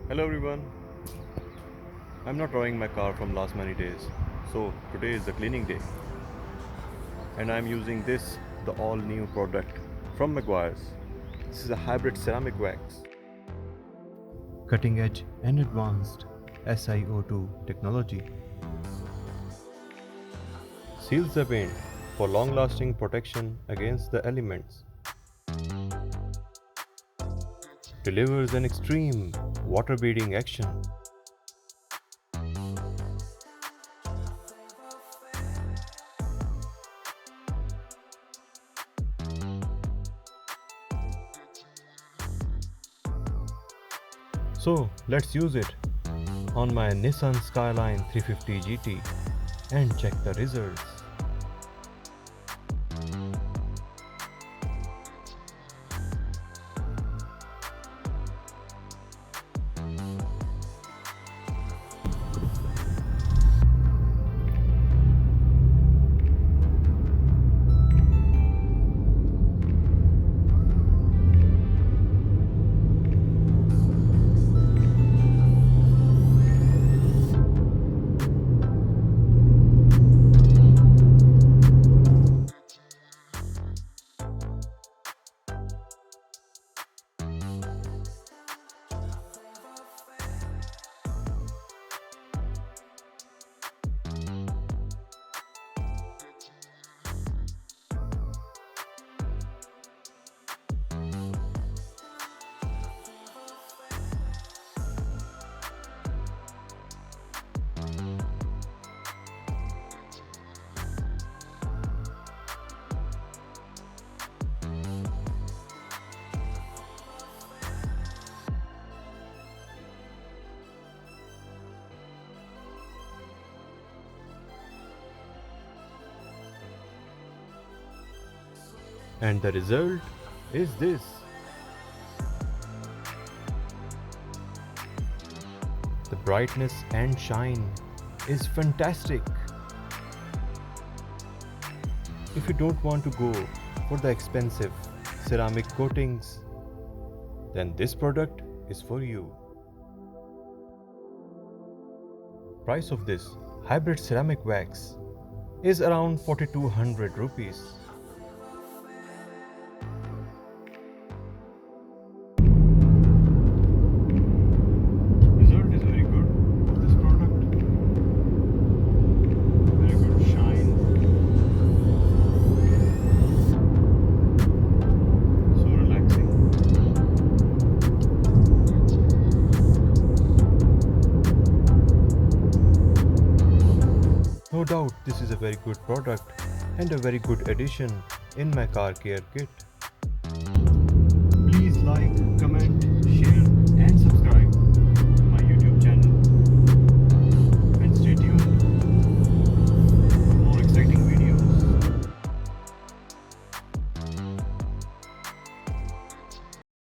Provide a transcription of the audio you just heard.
Hello everyone. I'm not drawing my car from last many days. So today is the cleaning day. And I'm using this, the all new product from McGuire's. This is a hybrid ceramic wax. Cutting edge and advanced SiO2 technology. Seals the paint for long lasting protection against the elements. Delivers an extreme water beading action. So let's use it on my Nissan Skyline 350GT and check the results. And the result is this. The brightness and shine is fantastic. If you don't want to go for the expensive ceramic coatings, then this product is for you. Price of this hybrid ceramic wax is around 4200 rupees. Result is very good of this product. Very good shine. So relaxing. No doubt this is a very good product and a very good addition in my car care kit.